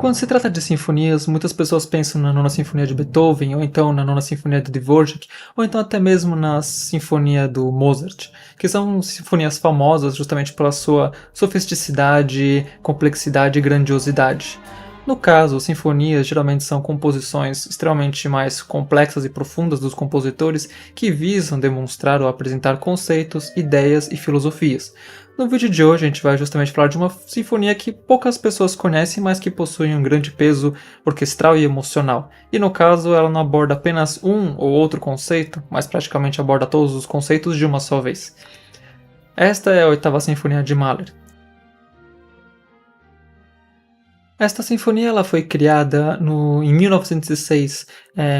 Quando se trata de sinfonias, muitas pessoas pensam na Nona Sinfonia de Beethoven, ou então na Nona Sinfonia de Dvorak, ou então até mesmo na Sinfonia do Mozart, que são sinfonias famosas justamente pela sua sofisticidade, complexidade e grandiosidade. No caso, sinfonias geralmente são composições extremamente mais complexas e profundas dos compositores que visam demonstrar ou apresentar conceitos, ideias e filosofias. No vídeo de hoje a gente vai justamente falar de uma sinfonia que poucas pessoas conhecem, mas que possui um grande peso orquestral e emocional. E no caso, ela não aborda apenas um ou outro conceito, mas praticamente aborda todos os conceitos de uma só vez. Esta é a Oitava Sinfonia de Mahler. Esta sinfonia ela foi criada em 1906,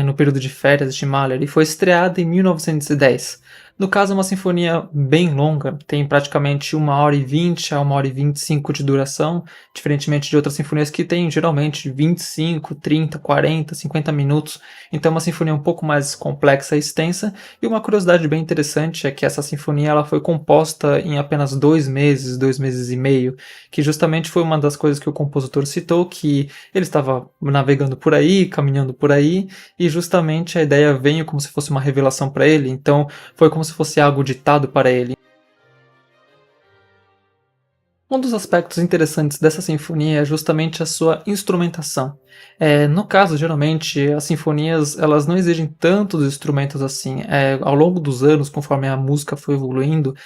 no período de férias de Mahler, e foi estreada em 1910. No caso, é uma sinfonia bem longa, tem praticamente 1h20 a 1h25 de duração, diferentemente de outras sinfonias que têm geralmente 25, 30, 40, 50 minutos. Então é uma sinfonia um pouco mais complexa e extensa, e uma curiosidade bem interessante é que essa sinfonia ela foi composta em apenas 2 meses e meio, que justamente foi uma das coisas que o compositor citou, que ele estava navegando por aí, caminhando por aí, e justamente a ideia veio como se fosse uma revelação para ele, então foi como se fosse algo ditado para ele. Um dos aspectos interessantes dessa sinfonia é justamente a sua instrumentação. No caso, geralmente, as sinfonias elas não exigem tantos instrumentos assim. Ao longo dos anos, conforme a música foi evoluindo,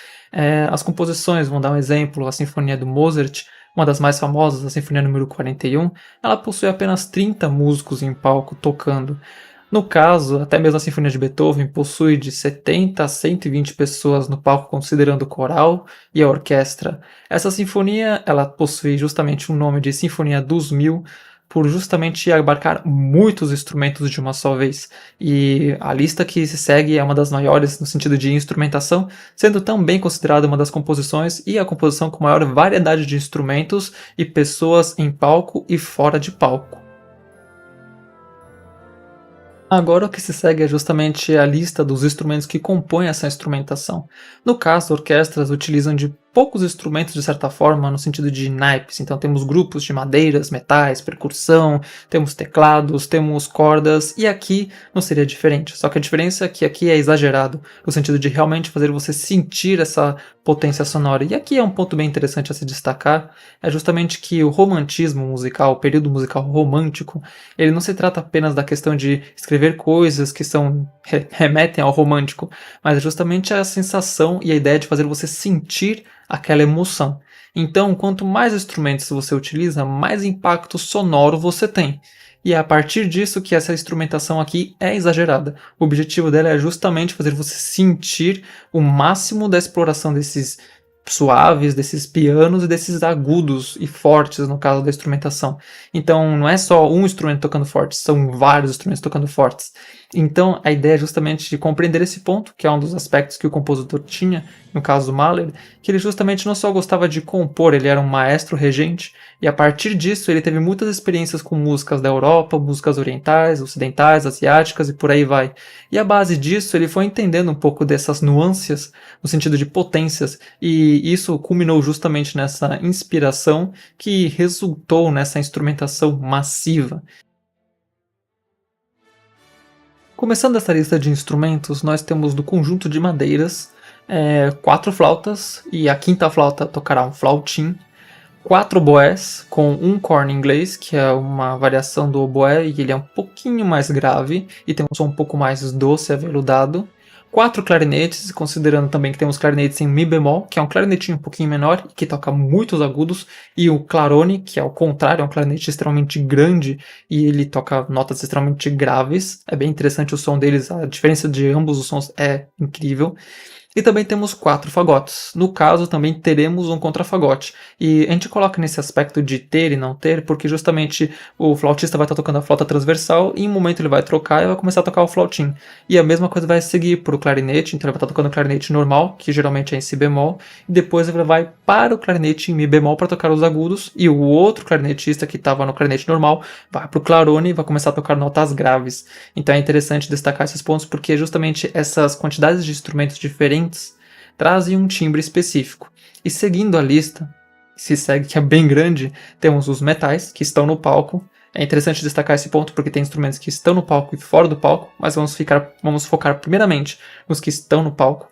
as composições, vão dar um exemplo, a Sinfonia do Mozart, uma das mais famosas, a Sinfonia número 41, ela possui apenas 30 músicos em palco tocando. No caso, até mesmo a Sinfonia de Beethoven possui de 70 a 120 pessoas no palco, considerando o coral e a orquestra. Essa sinfonia, ela possui justamente o nome de Sinfonia dos Mil, por justamente abarcar muitos instrumentos de uma só vez. E a lista que se segue é uma das maiores no sentido de instrumentação, sendo também considerada uma das composições e a composição com maior variedade de instrumentos e pessoas em palco e fora de palco. Agora o que se segue é justamente a lista dos instrumentos que compõem essa instrumentação. No caso, orquestras utilizam de poucos instrumentos de certa forma, no sentido de naipes. Então temos grupos de madeiras, metais, percussão, temos teclados, temos cordas, e aqui não seria diferente. Só que a diferença é que aqui é exagerado, no sentido de realmente fazer você sentir essa potência sonora. E aqui é um ponto bem interessante a se destacar, é justamente que o romantismo musical, o período musical romântico, ele não se trata apenas da questão de escrever coisas que remetem ao romântico, mas é justamente a sensação e a ideia de fazer você sentir aquela emoção. Então, quanto mais instrumentos você utiliza, mais impacto sonoro você tem. E é a partir disso que essa instrumentação aqui é exagerada. O objetivo dela é justamente fazer você sentir o máximo da exploração desses suaves, desses pianos e desses agudos e fortes no caso da instrumentação. Então não é só um instrumento tocando forte, são vários instrumentos tocando fortes. Então a ideia é justamente de compreender esse ponto, que é um dos aspectos que o compositor tinha, no caso do Mahler, que ele justamente não só gostava de compor, ele era um maestro regente, e a partir disso ele teve muitas experiências com músicas da Europa, músicas orientais, ocidentais, asiáticas e por aí vai. E a base disso ele foi entendendo um pouco dessas nuances, no sentido de potências, e isso culminou justamente nessa inspiração que resultou nessa instrumentação massiva. Começando essa lista de instrumentos, nós temos do conjunto de madeiras 4 flautas, e a quinta flauta tocará um flautim, 4 oboés com um corno inglês, que é uma variação do oboé e ele é um pouquinho mais grave e tem um som um pouco mais doce e aveludado. 4 clarinetes, considerando também que temos clarinetes em mi bemol, que é um clarinetinho um pouquinho menor e que toca muitos agudos, e o clarone, que é ao contrário, é um clarinete extremamente grande e ele toca notas extremamente graves. É bem interessante o som deles, a diferença de ambos os sons é incrível. E também temos 4 fagotes. No caso, também teremos um contrafagote. E a gente coloca nesse aspecto de ter e não ter, porque justamente o flautista vai estar tocando a flauta transversal e em um momento ele vai trocar e vai começar a tocar o flautim. E a mesma coisa vai seguir para o clarinete, então ele vai estar tocando o clarinete normal, que geralmente é em si bemol, e depois ele vai para o clarinete em mi bemol para tocar os agudos, e o outro clarinetista que estava no clarinete normal vai para o clarone e vai começar a tocar notas graves. Então é interessante destacar esses pontos porque justamente essas quantidades de instrumentos diferentes trazem um timbre específico. E seguindo a lista, se segue, que é bem grande, temos os metais, que estão no palco. É interessante destacar esse ponto porque tem instrumentos que estão no palco e fora do palco, mas vamos focar primeiramente nos que estão no palco.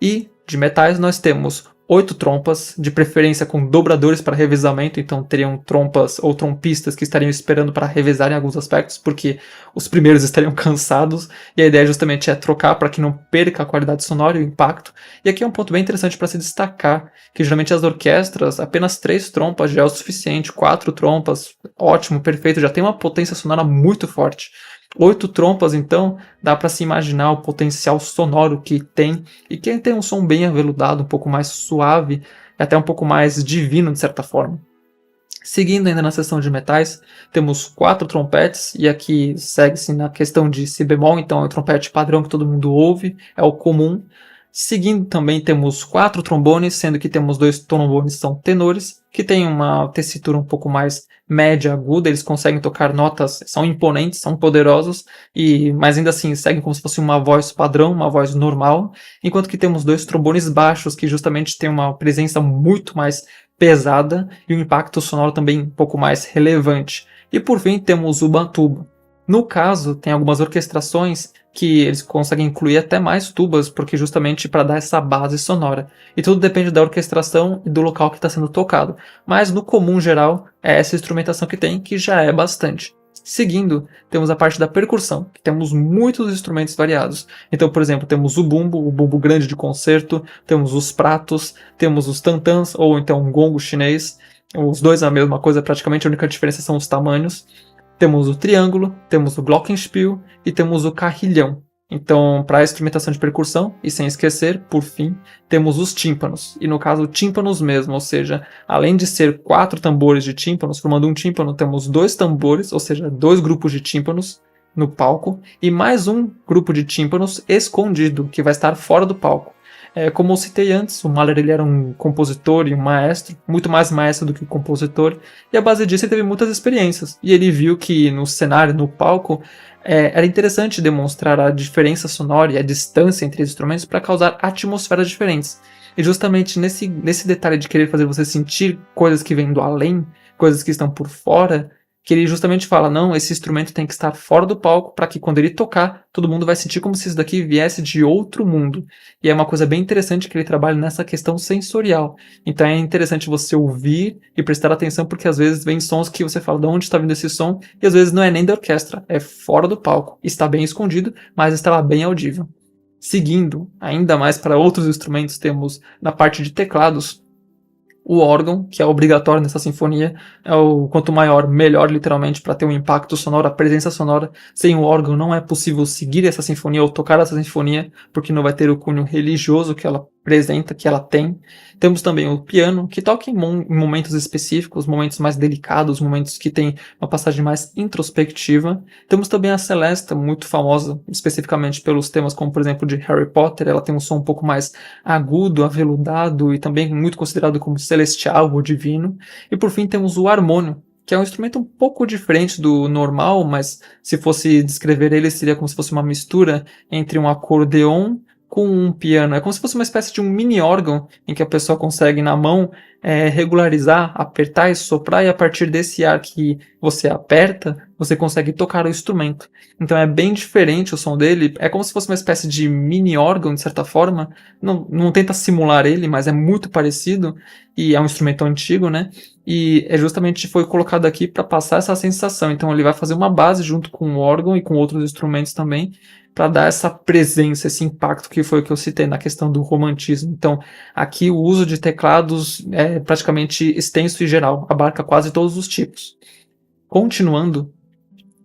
E de metais nós temos 8 trompas, de preferência com dobradores para revezamento, então teriam trompas ou trompistas que estariam esperando para revezar em alguns aspectos, porque os primeiros estariam cansados, e a ideia justamente é trocar para que não perca a qualidade sonora e o impacto. E aqui é um ponto bem interessante para se destacar, que geralmente as orquestras, apenas 3 trompas já é o suficiente, 4 trompas, ótimo, perfeito, já tem uma potência sonora muito forte. 8 trompas, então, dá para se imaginar o potencial sonoro que tem, e que tem um som bem aveludado, um pouco mais suave, e até um pouco mais divino, de certa forma. Seguindo ainda na seção de metais, temos 4 trompetes, e aqui segue-se na questão de si bemol, então é o trompete padrão que todo mundo ouve, é o comum. Seguindo também temos 4 trombones, sendo que temos 2 trombones que são tenores, que tem uma tessitura um pouco mais média aguda, eles conseguem tocar notas, são imponentes, são poderosos, mas ainda assim seguem como se fosse uma voz padrão, uma voz normal, enquanto que temos 2 trombones baixos, que justamente têm uma presença muito mais pesada e um impacto sonoro também um pouco mais relevante. E por fim temos o batuba. No caso, tem algumas orquestrações que eles conseguem incluir até mais tubas, porque justamente para dar essa base sonora. E tudo depende da orquestração e do local que está sendo tocado. Mas no comum geral, é essa instrumentação que tem, que já é bastante. Seguindo, temos a parte da percussão, que temos muitos instrumentos variados. Então, por exemplo, temos o bumbo grande de concerto, temos os pratos, temos os tantãs, ou então um gongo chinês. Os dois a mesma coisa, praticamente a única diferença são os tamanhos. Temos o triângulo, temos o glockenspiel e temos o carrilhão. Então, para a instrumentação de percussão, e sem esquecer, por fim, temos os tímpanos. E no caso, tímpanos mesmo, ou seja, além de ser 4 tambores de tímpanos, formando um tímpano, temos 2 tambores, ou seja, 2 grupos de tímpanos no palco, e mais um grupo de tímpanos escondido, que vai estar fora do palco. Como eu citei antes, o Mahler ele era um compositor e um maestro, muito mais maestro do que compositor, e a base disso ele teve muitas experiências. E ele viu que no cenário, no palco, era interessante demonstrar a diferença sonora e a distância entre os instrumentos para causar atmosferas diferentes. E justamente nesse detalhe de querer fazer você sentir coisas que vêm do além, coisas que estão por fora, que ele justamente fala, não, esse instrumento tem que estar fora do palco para que quando ele tocar, todo mundo vai sentir como se isso daqui viesse de outro mundo. E é uma coisa bem interessante que ele trabalha nessa questão sensorial. Então é interessante você ouvir e prestar atenção, porque às vezes vem sons que você fala, de onde está vindo esse som? E às vezes não é nem da orquestra, é fora do palco. Está bem escondido, mas está lá bem audível. Seguindo, ainda mais para outros instrumentos, temos na parte de teclados, o órgão, que é obrigatório nessa sinfonia, quanto maior, melhor, literalmente, para ter um impacto sonoro, a presença sonora. Sem o órgão não é possível seguir essa sinfonia ou tocar essa sinfonia, porque não vai ter o cunho religioso que ela apresenta, que ela tem. Temos também o piano, que toca em momentos específicos, momentos mais delicados, momentos que tem uma passagem mais introspectiva. Temos também a celesta, muito famosa, especificamente pelos temas como, por exemplo, de Harry Potter. Ela tem um som um pouco mais agudo, aveludado e também muito considerado como celestial ou divino. E por fim temos o harmônio, que é um instrumento um pouco diferente do normal, mas se fosse descrever ele, seria como se fosse uma mistura entre um acordeon com um piano. É como se fosse uma espécie de um mini órgão em que a pessoa consegue na mão regularizar, apertar e soprar, e a partir desse ar que você aperta, você consegue tocar o instrumento. Então é bem diferente o som dele, é como se fosse uma espécie de mini órgão, de certa forma. Não tenta simular ele, mas é muito parecido, e é um instrumento antigo, né? E justamente foi colocado aqui para passar essa sensação. Então ele vai fazer uma base junto com o órgão e com outros instrumentos também, para dar essa presença, esse impacto que foi o que eu citei na questão do romantismo. Então, aqui o uso de teclados é praticamente extenso e geral, abarca quase todos os tipos. Continuando,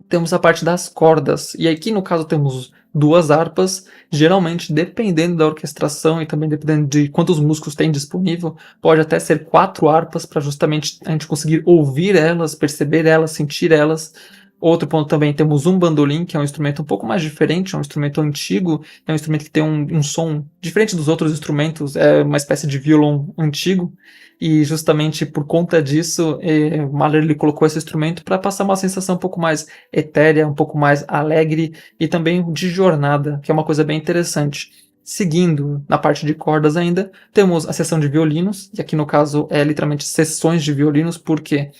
temos a parte das cordas, e aqui no caso temos 2 harpas, geralmente dependendo da orquestração e também dependendo de quantos músicos tem disponível, pode até ser 4 harpas para justamente a gente conseguir ouvir elas, perceber elas, sentir elas. Outro ponto também, temos um bandolim, que é um instrumento um pouco mais diferente, é um instrumento antigo, é um instrumento que tem um som diferente dos outros instrumentos, é uma espécie de violão antigo, e justamente por conta disso, Mahler ele colocou esse instrumento para passar uma sensação um pouco mais etérea, um pouco mais alegre, e também de jornada, que é uma coisa bem interessante. Seguindo na parte de cordas ainda, temos a seção de violinos, e aqui no caso é literalmente seções de violinos, porque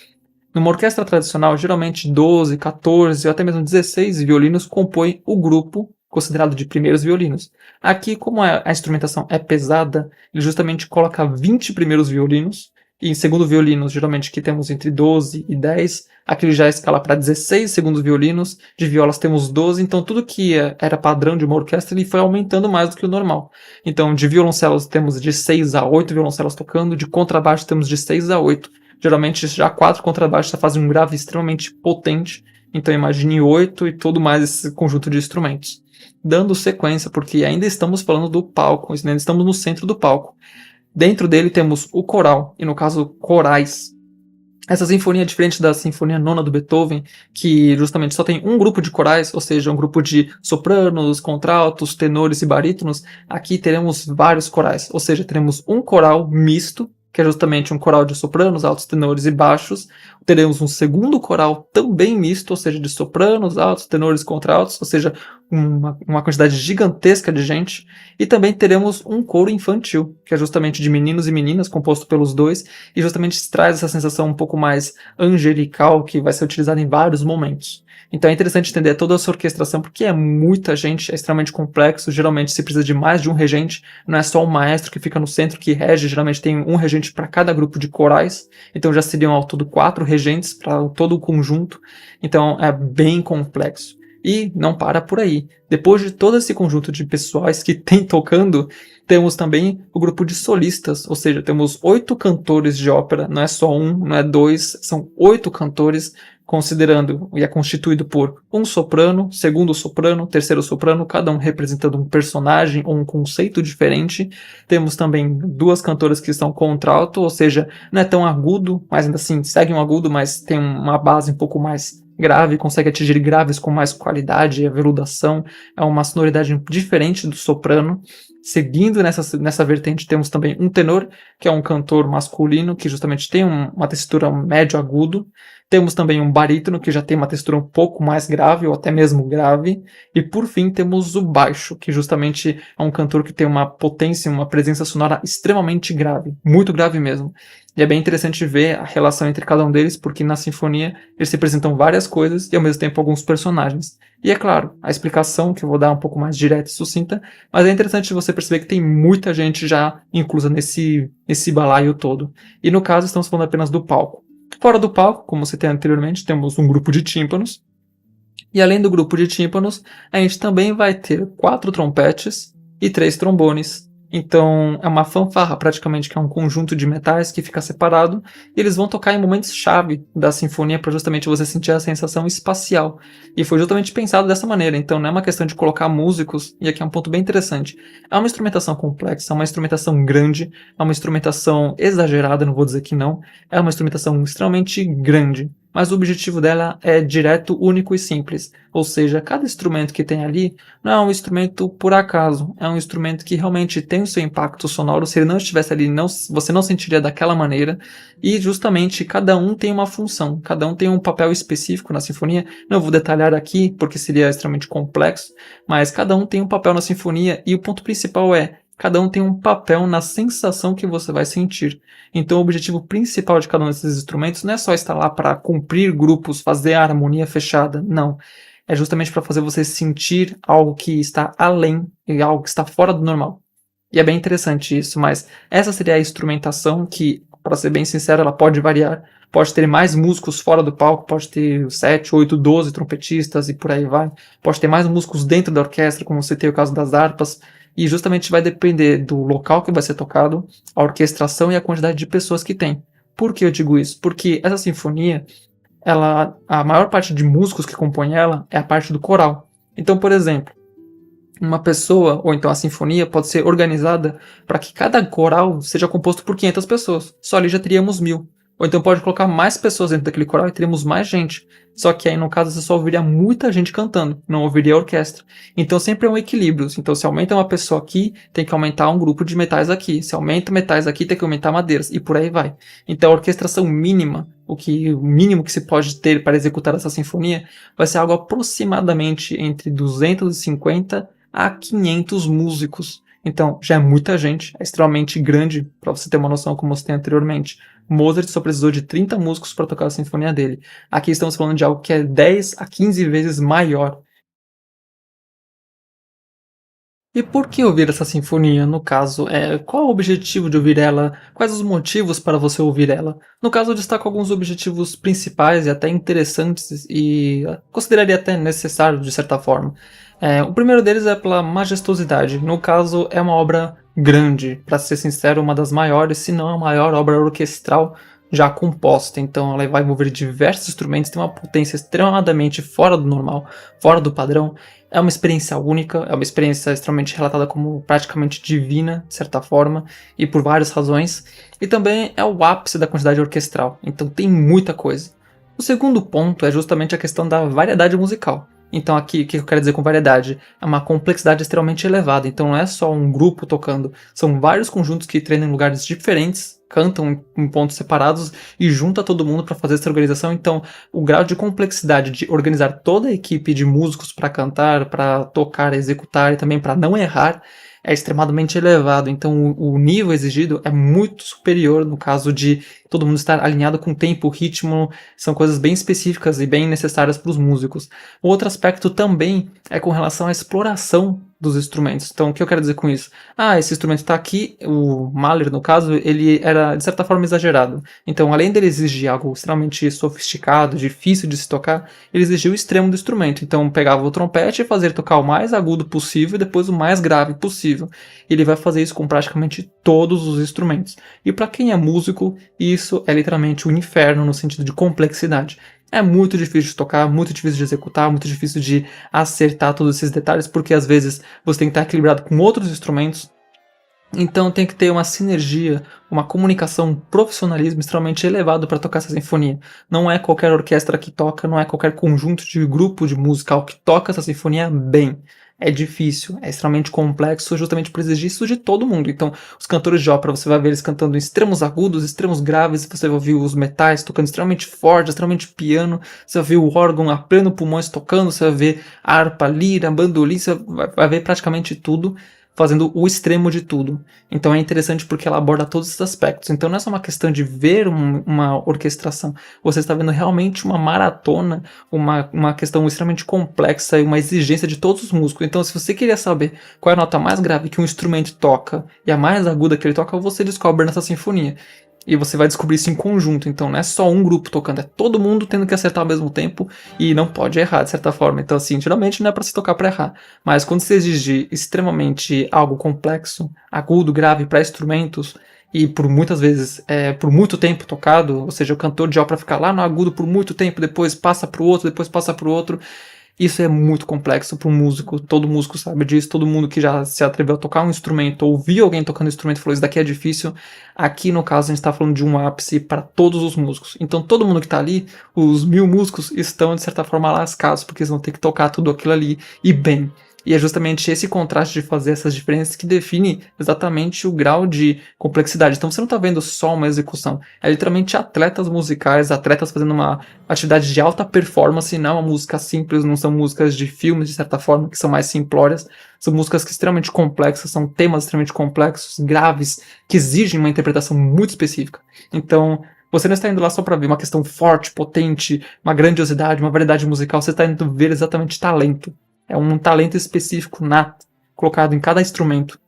numa orquestra tradicional, geralmente 12, 14 ou até mesmo 16 violinos compõem o grupo considerado de primeiros violinos. Aqui, como a instrumentação é pesada, ele justamente coloca 20 primeiros violinos, e em segundo violinos, geralmente que temos entre 12 e 10, aqui ele já escala para 16 segundos violinos, de violas temos 12, então tudo que era padrão de uma orquestra ele foi aumentando mais do que o normal. Então, de violoncelos temos de 6 a 8 violoncelos tocando, de contrabaixo temos de 6 a 8. Geralmente já 4 contrabaixos já fazem um grave extremamente potente, então imagine 8 e todo mais esse conjunto de instrumentos. Dando sequência, porque ainda estamos falando do palco, ainda estamos no centro do palco. Dentro dele temos o coral, e no caso corais. Essa sinfonia é diferente da Sinfonia Nona do Beethoven, que justamente só tem um grupo de corais, ou seja, um grupo de sopranos, contraltos, tenores e barítonos. Aqui teremos vários corais, ou seja, teremos um coral misto, que é justamente um coral de sopranos, altos, tenores e baixos. Teremos um segundo coral também misto, ou seja, de sopranos, altos, tenores e contraltos, ou seja, uma quantidade gigantesca de gente. E também teremos um coro infantil, que é justamente de meninos e meninas, composto pelos dois, e justamente traz essa sensação um pouco mais angelical, que vai ser utilizada em vários momentos. Então é interessante entender toda essa orquestração, porque é muita gente, é extremamente complexo, geralmente se precisa de mais de um regente, não é só o maestro que fica no centro que rege, geralmente tem um regente para cada grupo de corais, então já seriam ao todo 4 regentes para todo o conjunto, então é bem complexo. E não para por aí. Depois de todo esse conjunto de pessoais que tem tocando, temos também o grupo de solistas, ou seja, temos 8 cantores de ópera, não é só um, não é 2, são 8 cantores, considerando, e é constituído por um soprano, segundo soprano, terceiro soprano, cada um representando um personagem ou um conceito diferente. Temos também 2 cantoras que são contralto, ou seja, não é tão agudo, mas ainda assim segue um agudo, mas tem uma base um pouco mais grave, consegue atingir graves com mais qualidade, aveludação, é uma sonoridade diferente do soprano. Seguindo nessa vertente, temos também um tenor, que é um cantor masculino, que justamente tem uma textura médio-agudo. Temos também um barítono, que já tem uma textura um pouco mais grave, ou até mesmo grave. E por fim, temos o baixo, que justamente é um cantor que tem uma potência, uma presença sonora extremamente grave, muito grave mesmo. E é bem interessante ver a relação entre cada um deles, porque na sinfonia eles representam várias coisas e ao mesmo tempo alguns personagens. E é claro, a explicação que eu vou dar é um pouco mais direta e sucinta, mas é interessante você perceber que tem muita gente já inclusa nesse balaio todo. E no caso, estamos falando apenas do palco. Fora do palco, como você tem anteriormente, temos um grupo de tímpanos. E além do grupo de tímpanos, a gente também vai ter 4 trompetes e 3 trombones. Então é uma fanfarra praticamente, que é um conjunto de metais que fica separado, e eles vão tocar em momentos-chave da sinfonia para justamente você sentir a sensação espacial. E foi justamente pensado dessa maneira, então não é uma questão de colocar músicos, e aqui é um ponto bem interessante. É uma instrumentação complexa, é uma instrumentação grande, é uma instrumentação exagerada, não vou dizer que não, é uma instrumentação extremamente grande. Mas o objetivo dela é direto, único e simples. Ou seja, cada instrumento que tem ali não é um instrumento por acaso, é um instrumento que realmente tem o seu impacto sonoro. Se ele não estivesse ali, você não sentiria daquela maneira. E justamente cada um tem uma função, cada um tem um papel específico na sinfonia. Não vou detalhar aqui porque seria extremamente complexo, mas cada um tem um papel na sinfonia, e o ponto principal é: cada um tem um papel na sensação que você vai sentir. Então o objetivo principal de cada um desses instrumentos não é só estar lá para cumprir grupos, fazer a harmonia fechada, não. É justamente para fazer você sentir algo que está além, e algo que está fora do normal. E é bem interessante isso, mas essa seria a instrumentação que, para ser bem sincero, ela pode variar. Pode ter mais músicos fora do palco, pode ter 7, 8, 12 trompetistas e por aí vai. Pode ter mais músicos dentro da orquestra, como você tem o caso das harpas. E justamente vai depender do local que vai ser tocado, a orquestração e a quantidade de pessoas que tem. Por que eu digo isso? Porque essa sinfonia, a maior parte de músicos que compõem ela é a parte do coral. Então, por exemplo, uma pessoa, ou então a sinfonia, pode ser organizada para que cada coral seja composto por 500 pessoas. Só ali já teríamos 1000. Ou então pode colocar mais pessoas dentro daquele coral e teríamos mais gente. Só que aí, no caso, você só ouviria muita gente cantando, não ouviria a orquestra. Então sempre é um equilíbrio. Então se aumenta uma pessoa aqui, tem que aumentar um grupo de metais aqui. Se aumenta metais aqui, tem que aumentar madeiras. E por aí vai. Então a orquestração mínima, o mínimo que se pode ter para executar essa sinfonia, vai ser algo aproximadamente entre 250 a 500 músicos. Então, já é muita gente, é extremamente grande, para você ter uma noção como você tem anteriormente. Mozart só precisou de 30 músicos para tocar a sinfonia dele. Aqui estamos falando de algo que é 10 a 15 vezes maior. E por que ouvir essa sinfonia? No caso, qual o objetivo de ouvir ela? Quais os motivos para você ouvir ela? No caso, eu destaco alguns objetivos principais e até interessantes e consideraria até necessário de certa forma. O primeiro deles é pela majestosidade. No caso, é uma obra grande, para ser sincero, uma das maiores, se não a maior obra orquestral já composta. Então, ela vai envolver diversos instrumentos, tem uma potência extremamente fora do normal, fora do padrão. É uma experiência única, é uma experiência extremamente relatada como praticamente divina, de certa forma, e por várias razões. E também é o ápice da quantidade orquestral, então tem muita coisa. O segundo ponto é justamente a questão da variedade musical. Então aqui, o que eu quero dizer com variedade? É uma complexidade extremamente elevada, então não é só um grupo tocando, são vários conjuntos que treinam em lugares diferentes, cantam em pontos separados e junta todo mundo para fazer essa organização, então o grau de complexidade de organizar toda a equipe de músicos para cantar, para tocar, executar e também para não errar é extremamente elevado. Então o nível exigido é muito superior no caso de todo mundo estar alinhado com o tempo, o ritmo, são coisas bem específicas e bem necessárias para os músicos. O outro aspecto também é com relação à exploração dos instrumentos. Então, o que eu quero dizer com isso? Esse instrumento está aqui, o Mahler, no caso, ele era, de certa forma, exagerado. Então, além dele exigir algo extremamente sofisticado, difícil de se tocar, ele exigia o extremo do instrumento. Então, pegava o trompete e fazia ele tocar o mais agudo possível e depois o mais grave possível. Ele vai fazer isso com praticamente todos os instrumentos. E para quem é músico, isso é literalmente o inferno no sentido de complexidade. É muito difícil de tocar, muito difícil de executar, muito difícil de acertar todos esses detalhes, porque às vezes você tem que estar equilibrado com outros instrumentos. Então tem que ter uma sinergia, uma comunicação, um profissionalismo extremamente elevado para tocar essa sinfonia. Não é qualquer orquestra que toca, não é qualquer conjunto de grupo de musical que toca essa sinfonia bem. É difícil, é extremamente complexo, justamente por exigir isso de todo mundo. Então, os cantores de ópera, você vai ver eles cantando em extremos agudos, extremos graves, você vai ouvir os metais tocando extremamente forte, extremamente piano, você vai ver o órgão a pleno pulmões tocando, você vai ver a harpa, lira, bandolim, você vai ver praticamente tudo, fazendo o extremo de tudo. Então é interessante porque ela aborda todos esses aspectos. Então não é só uma questão de ver uma orquestração, você está vendo realmente uma maratona, uma questão extremamente complexa e uma exigência de todos os músicos. Então se você queria saber qual é a nota mais grave que um instrumento toca e a mais aguda que ele toca, você descobre nessa sinfonia. E você vai descobrir isso em conjunto, então não é só um grupo tocando, é todo mundo tendo que acertar ao mesmo tempo e não pode errar de certa forma. Então assim, geralmente não é para se tocar para errar, mas quando se exige extremamente algo complexo, agudo, grave para instrumentos e por muitas vezes por muito tempo tocado, ou seja, o cantor de ópera fica lá no agudo por muito tempo, depois passa para o outro, depois passa para o outro. Isso é muito complexo para um músico, todo músico sabe disso, todo mundo que já se atreveu a tocar um instrumento, ou viu alguém tocando um instrumento e falou, isso daqui é difícil. Aqui no caso a gente está falando de um ápice para todos os músicos. Então todo mundo que está ali, os 1000 músicos, estão de certa forma lascados, porque eles vão ter que tocar tudo aquilo ali e bem. E é justamente esse contraste de fazer essas diferenças que define exatamente o grau de complexidade. Então você não está vendo só uma execução, é literalmente atletas musicais, atletas fazendo uma atividade de alta performance, não uma música simples, não são músicas de filmes de certa forma, que são mais simplórias, são músicas que extremamente complexas, são temas extremamente complexos, graves, que exigem uma interpretação muito específica. Então você não está indo lá só para ver uma questão forte, potente, uma grandiosidade, uma variedade musical, você está indo ver exatamente talento. É um talento específico, nato, colocado em cada instrumento.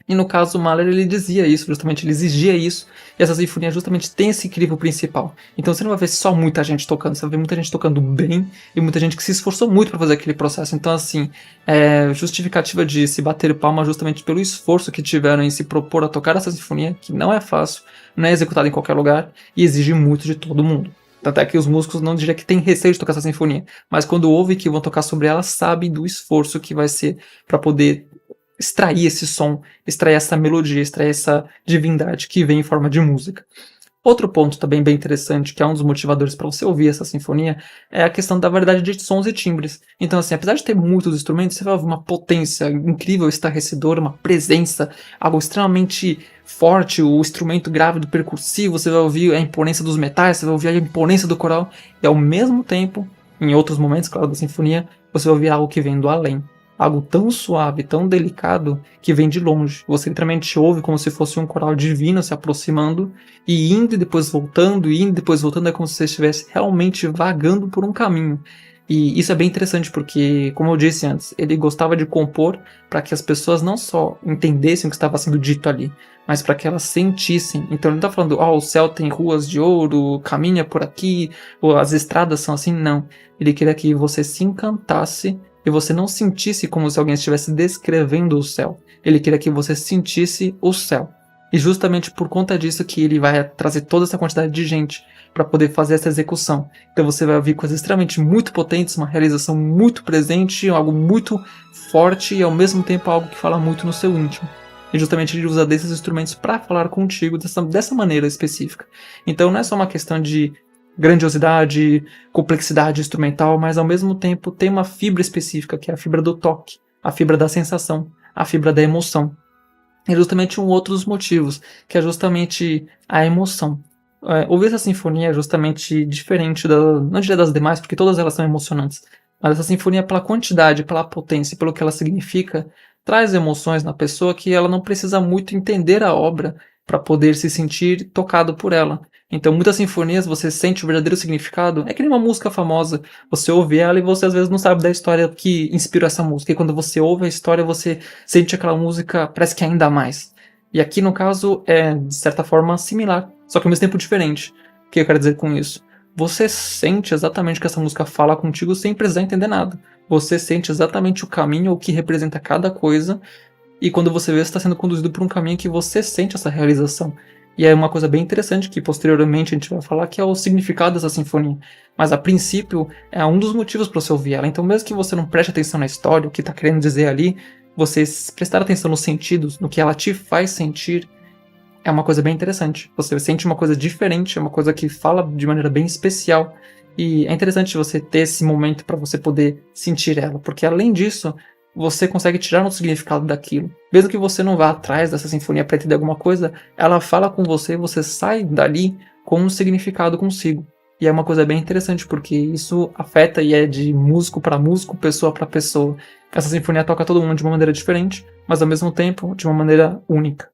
E no caso, o Mahler, ele dizia isso, justamente, ele exigia isso, e essa sinfonia justamente tem esse crivo principal. Então você não vai ver só muita gente tocando, você vai ver muita gente tocando bem, e muita gente que se esforçou muito para fazer aquele processo. Então, assim, é justificativa de se bater palma justamente pelo esforço que tiveram em se propor a tocar essa sinfonia, que não é fácil, não é executada em qualquer lugar, e exige muito de todo mundo. Tanto é que os músicos não diriam que tem receio de tocar essa sinfonia, mas quando ouvem que vão tocar sobre ela, sabem do esforço que vai ser para poder extrair esse som, extrair essa melodia, extrair essa divindade que vem em forma de música. Outro ponto também bem interessante, que é um dos motivadores para você ouvir essa sinfonia, é a questão da variedade de sons e timbres. Então, assim, apesar de ter muitos instrumentos, você vai ouvir uma potência incrível, estarrecedora, uma presença, algo extremamente forte, o instrumento grave do percussivo, você vai ouvir a imponência dos metais, você vai ouvir a imponência do coral, e ao mesmo tempo, em outros momentos, claro, da sinfonia, você vai ouvir algo que vem do além. algo tão suave, tão delicado, que vem de longe. Você literalmente ouve como se fosse um coral divino se aproximando, e indo e depois voltando, e indo e depois voltando, é como se você estivesse realmente vagando por um caminho. E isso é bem interessante porque, como eu disse antes, ele gostava de compor para que as pessoas não só entendessem o que estava sendo dito ali, mas para que elas sentissem. Então ele não está falando, o céu tem ruas de ouro, caminha por aqui, ou as estradas são assim, não. Ele queria que você se encantasse e você não sentisse como se alguém estivesse descrevendo o céu. Ele queria que você sentisse o céu. E justamente por conta disso que ele vai trazer toda essa quantidade de gente para poder fazer essa execução. Então você vai ouvir coisas extremamente muito potentes, uma realização muito presente, algo muito forte e ao mesmo tempo algo que fala muito no seu íntimo. E justamente ele usa desses instrumentos para falar contigo dessa maneira específica. Então não é só uma questão de grandiosidade, complexidade instrumental, mas ao mesmo tempo tem uma fibra específica, que é a fibra do toque, a fibra da sensação, a fibra da emoção. E justamente um outro dos motivos, que é justamente a emoção. Ouvir essa sinfonia é justamente diferente, não diria das demais, porque todas elas são emocionantes, mas essa sinfonia, pela quantidade, pela potência, pelo que ela significa, traz emoções na pessoa que ela não precisa muito entender a obra para poder se sentir tocado por ela. Então, muitas sinfonias você sente o verdadeiro significado, é que nem uma música famosa, você ouve ela e você às vezes não sabe da história que inspirou essa música, e quando você ouve a história você sente aquela música, parece que ainda mais. E aqui no caso é, de certa forma, similar, só que ao mesmo tempo diferente. O que eu quero dizer com isso? Você sente exatamente o que essa música fala contigo sem precisar entender nada. Você sente exatamente o caminho, o que representa cada coisa, e quando você vê, você está sendo conduzido por um caminho que você sente essa realização. E é uma coisa bem interessante que posteriormente a gente vai falar, que é o significado dessa sinfonia. Mas a princípio é um dos motivos para você ouvir ela. Então mesmo que você não preste atenção na história, o que está querendo dizer ali, você prestar atenção nos sentidos, no que ela te faz sentir, é uma coisa bem interessante. Você sente uma coisa diferente, é uma coisa que fala de maneira bem especial. E é interessante você ter esse momento para você poder sentir ela, porque além disso, você consegue tirar um significado daquilo. Mesmo que você não vá atrás dessa sinfonia para entender alguma coisa, ela fala com você e você sai dali com um significado consigo. E é uma coisa bem interessante, porque isso afeta e é de músico para músico, pessoa para pessoa. Essa sinfonia toca todo mundo de uma maneira diferente, mas ao mesmo tempo de uma maneira única.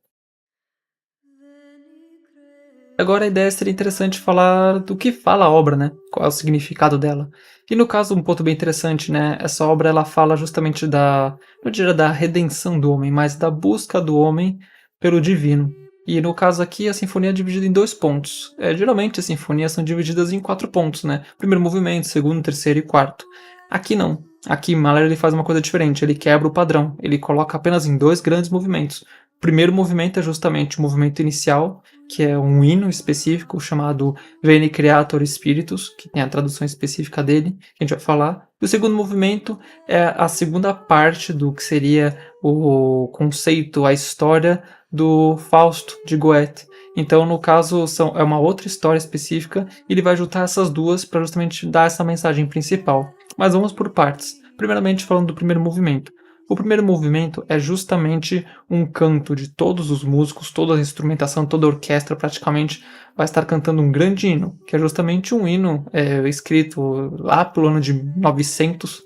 Agora a ideia seria interessante falar do que fala a obra, né? Qual é o significado dela. E no caso, um ponto bem interessante, né? Essa obra ela fala justamente não diria da redenção do homem, mas da busca do homem pelo divino. E no caso aqui, a sinfonia é dividida em dois pontos. Geralmente as sinfonias são divididas em 4 pontos, né? Primeiro movimento, segundo, terceiro e quarto. Aqui não. Aqui Mahler ele faz uma coisa diferente, ele quebra o padrão. Ele coloca apenas em 2 grandes movimentos. O primeiro movimento é justamente o movimento inicial, que é um hino específico chamado Veni Creator Spiritus, que tem a tradução específica dele, que a gente vai falar. E o segundo movimento é a segunda parte do que seria o conceito, a história do Fausto, de Goethe. Então, no caso, é uma outra história específica, e ele vai juntar essas duas para justamente dar essa mensagem principal. Mas vamos por partes. Primeiramente, falando do primeiro movimento. O primeiro movimento é justamente um canto de todos os músicos, toda a instrumentação, toda a orquestra praticamente vai estar cantando um grande hino, que é justamente um hino escrito lá pelo ano de 900,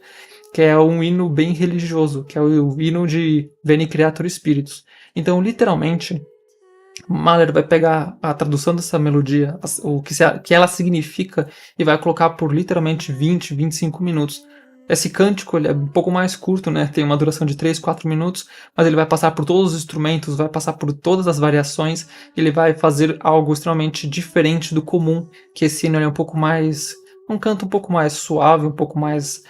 que é um hino bem religioso, que é o hino de Veni Creator Spiritus. Então, literalmente, Mahler vai pegar a tradução dessa melodia, que ela significa, e vai colocar por literalmente 20, 25 minutos. Esse cântico ele é um pouco mais curto, né? Tem uma duração de 3, 4 minutos, mas ele vai passar por todos os instrumentos, vai passar por todas as variações, ele vai fazer algo extremamente diferente do comum, que esse hino é um pouco mais... um canto um pouco mais suave, um pouco mais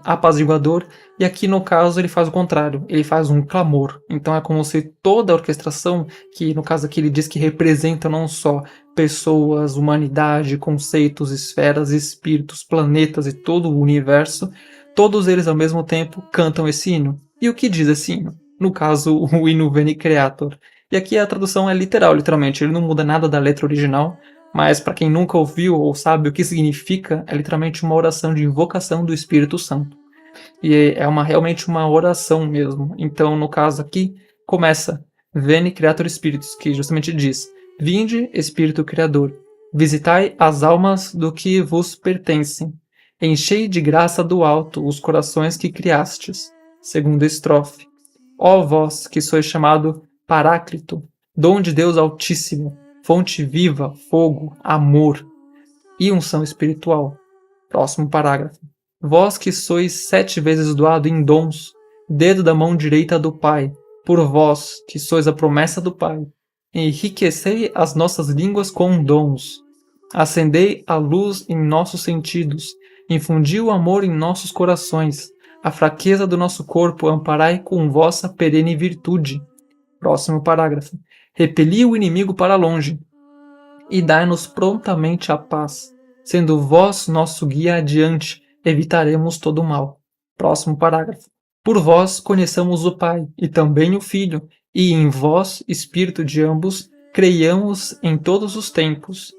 apaziguador, e aqui no caso ele faz o contrário, ele faz um clamor. Então é como se toda a orquestração, que no caso aqui ele diz que representa não só pessoas, humanidade, conceitos, esferas, espíritos, planetas e todo o universo, todos eles ao mesmo tempo cantam esse hino. E o que diz esse hino? No caso, o hino Veni Creator. E aqui a tradução é literal, literalmente, ele não muda nada da letra original, mas para quem nunca ouviu ou sabe o que significa, é literalmente uma oração de invocação do Espírito Santo. E é realmente uma oração mesmo. Então, no caso aqui, começa Veni Creator Spiritus, que justamente diz: Vinde, Espírito Criador, visitai as almas do que vos pertencem, enchei de graça do alto os corações que criastes, Segunda estrofe. Ó vós que sois chamado Paráclito, dom de Deus Altíssimo, fonte viva, fogo, amor e unção espiritual. Próximo parágrafo. Vós que sois 7 vezes doado em dons, dedo da mão direita do Pai, por vós que sois a promessa do Pai, enriquecei as nossas línguas com dons. Acendei a luz em nossos sentidos, infundi o amor em nossos corações, a fraqueza do nosso corpo amparai com vossa perene virtude. Próximo parágrafo. Repeli o inimigo para longe, e dai-nos prontamente a paz. Sendo vós nosso guia adiante, evitaremos todo o mal. Próximo parágrafo. Por vós conheçamos o Pai, e também o Filho, e em vós, Espírito de ambos, creiamos em todos os tempos.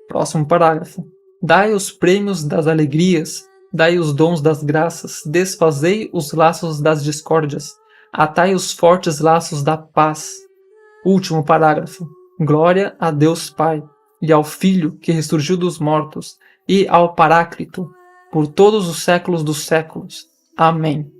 Próximo parágrafo. Dai os prêmios das alegrias, dai os dons das graças, desfazei os laços das discórdias, atai os fortes laços da paz. Último parágrafo. Glória a Deus Pai, e ao Filho que ressurgiu dos mortos, e ao Paráclito, por todos os séculos dos séculos. Amém.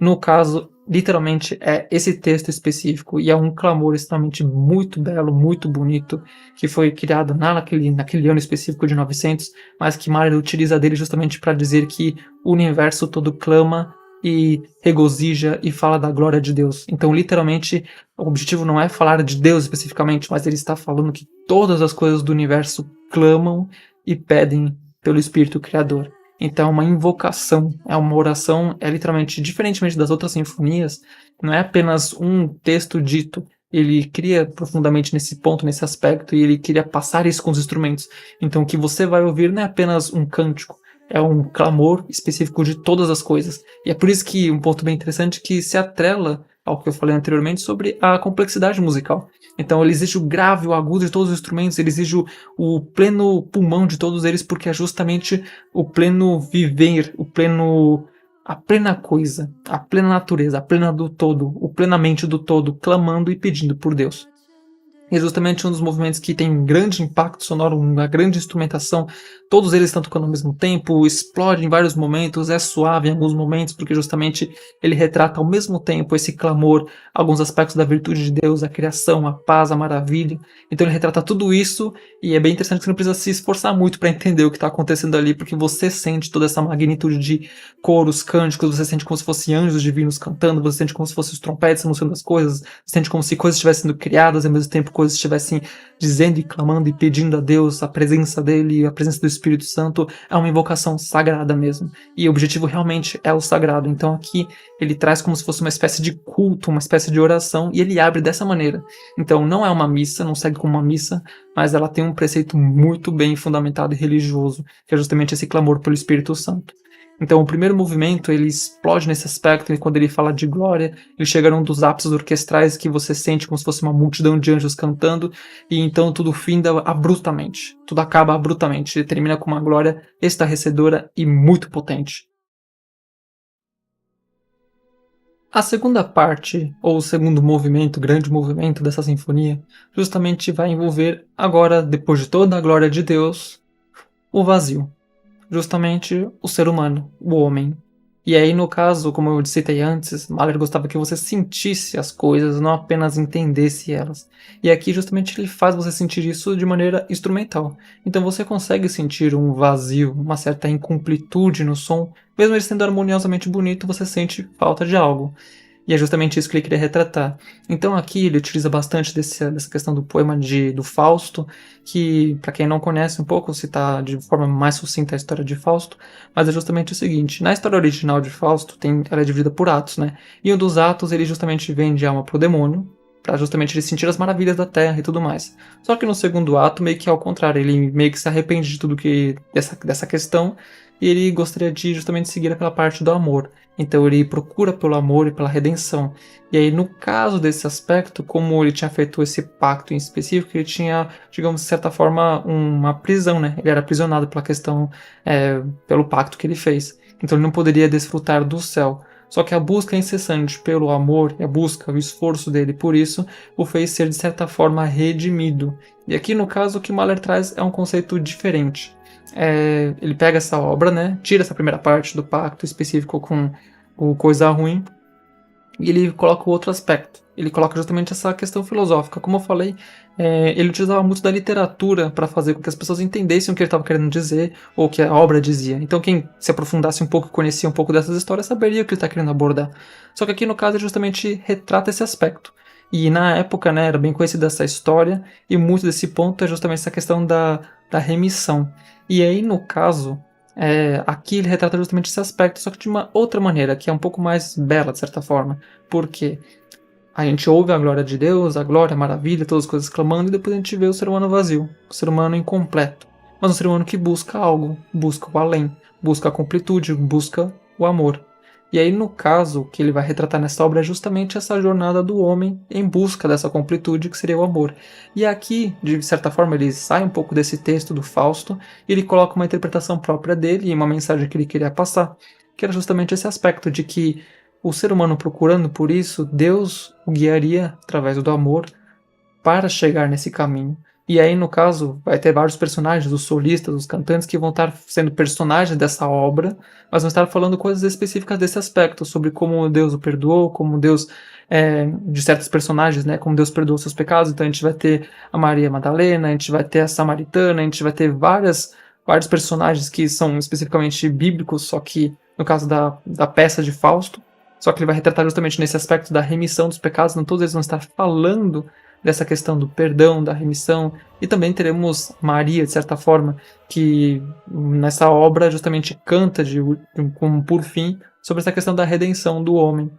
No caso, literalmente é esse texto específico, e é um clamor extremamente muito belo, muito bonito, que foi criado naquele ano específico de 900, mas que Mahler utiliza dele justamente para dizer que o universo todo clama e regozija e fala da glória de Deus. Então, literalmente, o objetivo não é falar de Deus especificamente, mas ele está falando que todas as coisas do universo clamam e pedem pelo Espírito Criador. Então, é uma invocação, é uma oração, é literalmente, diferentemente das outras sinfonias, não é apenas um texto dito, ele cria profundamente nesse ponto, nesse aspecto, e ele queria passar isso com os instrumentos. Então, o que você vai ouvir não é apenas um cântico, é um clamor específico de todas as coisas. E é por isso que um ponto bem interessante que se atrela ao que eu falei anteriormente sobre a complexidade musical. Então ele exige o grave, o agudo de todos os instrumentos, ele exige o pleno pulmão de todos eles, porque é justamente o pleno viver, a plena coisa, a plena natureza, a plena do todo, o plenamente do todo, clamando e pedindo por Deus. E é justamente um dos movimentos que tem um grande impacto sonoro, uma grande instrumentação. Todos eles estão tocando ao mesmo tempo, explode em vários momentos, é suave em alguns momentos, porque justamente ele retrata ao mesmo tempo esse clamor, alguns aspectos da virtude de Deus, a criação, a paz, a maravilha. Então ele retrata tudo isso, e é bem interessante que você não precisa se esforçar muito para entender o que está acontecendo ali, porque você sente toda essa magnitude de coros, cânticos, você sente como se fossem anjos divinos cantando, você sente como se fossem os trompetes anunciando as coisas, você sente como se coisas estivessem sendo criadas e ao mesmo tempo coisas estivessem dizendo e clamando e pedindo a Deus a presença dele, a presença do Espírito Santo. É uma invocação sagrada mesmo, e o objetivo realmente é o sagrado. Então aqui ele traz como se fosse uma espécie de culto, uma espécie de oração, e ele abre dessa maneira. Então não é uma missa, não segue como uma missa, mas ela tem um preceito muito bem fundamentado e religioso, que é justamente esse clamor pelo Espírito Santo. Então o primeiro movimento ele explode nesse aspecto, e quando ele fala de glória, ele chega num dos ápices orquestrais que você sente como se fosse uma multidão de anjos cantando, e então tudo finda abruptamente, tudo acaba abruptamente, ele termina com uma glória estarrecedora e muito potente. A segunda parte, ou o segundo movimento, grande movimento dessa sinfonia, justamente vai envolver agora, depois de toda a glória de Deus, o vazio. Justamente o ser humano, o homem. E aí, no caso, como eu citei antes, Mahler gostava que você sentisse as coisas, não apenas entendesse elas. E aqui, justamente, ele faz você sentir isso de maneira instrumental. Então você consegue sentir um vazio, uma certa incompletude no som, mesmo ele sendo harmoniosamente bonito, você sente falta de algo. E é justamente isso que ele queria retratar. Então aqui ele utiliza bastante dessa questão do poema do Fausto, que, para quem não conhece um pouco, citar de forma mais sucinta a história de Fausto, mas é justamente o seguinte: na história original de Fausto, ela é dividida por atos, né? E um dos atos ele justamente vende alma pro demônio, para justamente ele sentir as maravilhas da terra e tudo mais. Só que no segundo ato, meio que ao contrário, ele meio que se arrepende de tudo dessa questão, e ele gostaria de justamente seguir pela parte do amor. Então ele procura pelo amor e pela redenção. E aí, no caso desse aspecto, como ele tinha feito esse pacto em específico, ele tinha, digamos, de certa forma, uma prisão, né? Ele era aprisionado pela questão, pelo pacto que ele fez. Então ele não poderia desfrutar do céu. Só que a busca incessante pelo amor, o esforço dele por isso, o fez ser, de certa forma, redimido. E aqui, no caso, o que Mahler traz é um conceito diferente. Ele pega essa obra, né, tira essa primeira parte do pacto específico com o coisa ruim, E ele coloca o outro aspecto. Ele coloca justamente essa questão filosófica. Como eu falei, ele utilizava muito da literatura para fazer com que as pessoas entendessem o que ele estava querendo dizer ou o que a obra dizia. Então quem se aprofundasse um pouco e conhecia um pouco dessas histórias saberia o que ele está querendo abordar. Só que aqui no caso ele justamente retrata esse aspecto. E na época, né, era bem conhecida essa história, e muito desse ponto é justamente essa questão da remissão. E aí, no caso, aqui ele retrata justamente esse aspecto, só que de uma outra maneira, que é um pouco mais bela, de certa forma. Porque a gente ouve a glória de Deus, a glória, a maravilha, todas as coisas clamando, e depois a gente vê o ser humano vazio, o ser humano incompleto. Mas um ser humano que busca algo, busca o além, busca a completude, busca o amor. E aí, no caso, o que ele vai retratar nessa obra é justamente essa jornada do homem em busca dessa completude que seria o amor. E aqui, de certa forma, ele sai um pouco desse texto do Fausto e ele coloca uma interpretação própria dele e uma mensagem que ele queria passar, que era justamente esse aspecto de que o ser humano procurando por isso, Deus o guiaria através do amor para chegar nesse caminho. E aí, no caso, vai ter vários personagens, os solistas, os cantantes, que vão estar sendo personagens dessa obra, mas vão estar falando coisas específicas desse aspecto, sobre como Deus o perdoou, como Deus, de certos personagens, né, como Deus perdoou seus pecados. Então a gente vai ter a Maria Madalena, a gente vai ter a Samaritana, a gente vai ter vários personagens que são especificamente bíblicos, só que no caso da peça de Fausto, só que ele vai retratar justamente nesse aspecto da remissão dos pecados, não todos eles vão estar falando dessa questão do perdão, da remissão, e também teremos Maria, de certa forma, que nessa obra justamente canta como por fim sobre essa questão da redenção do homem.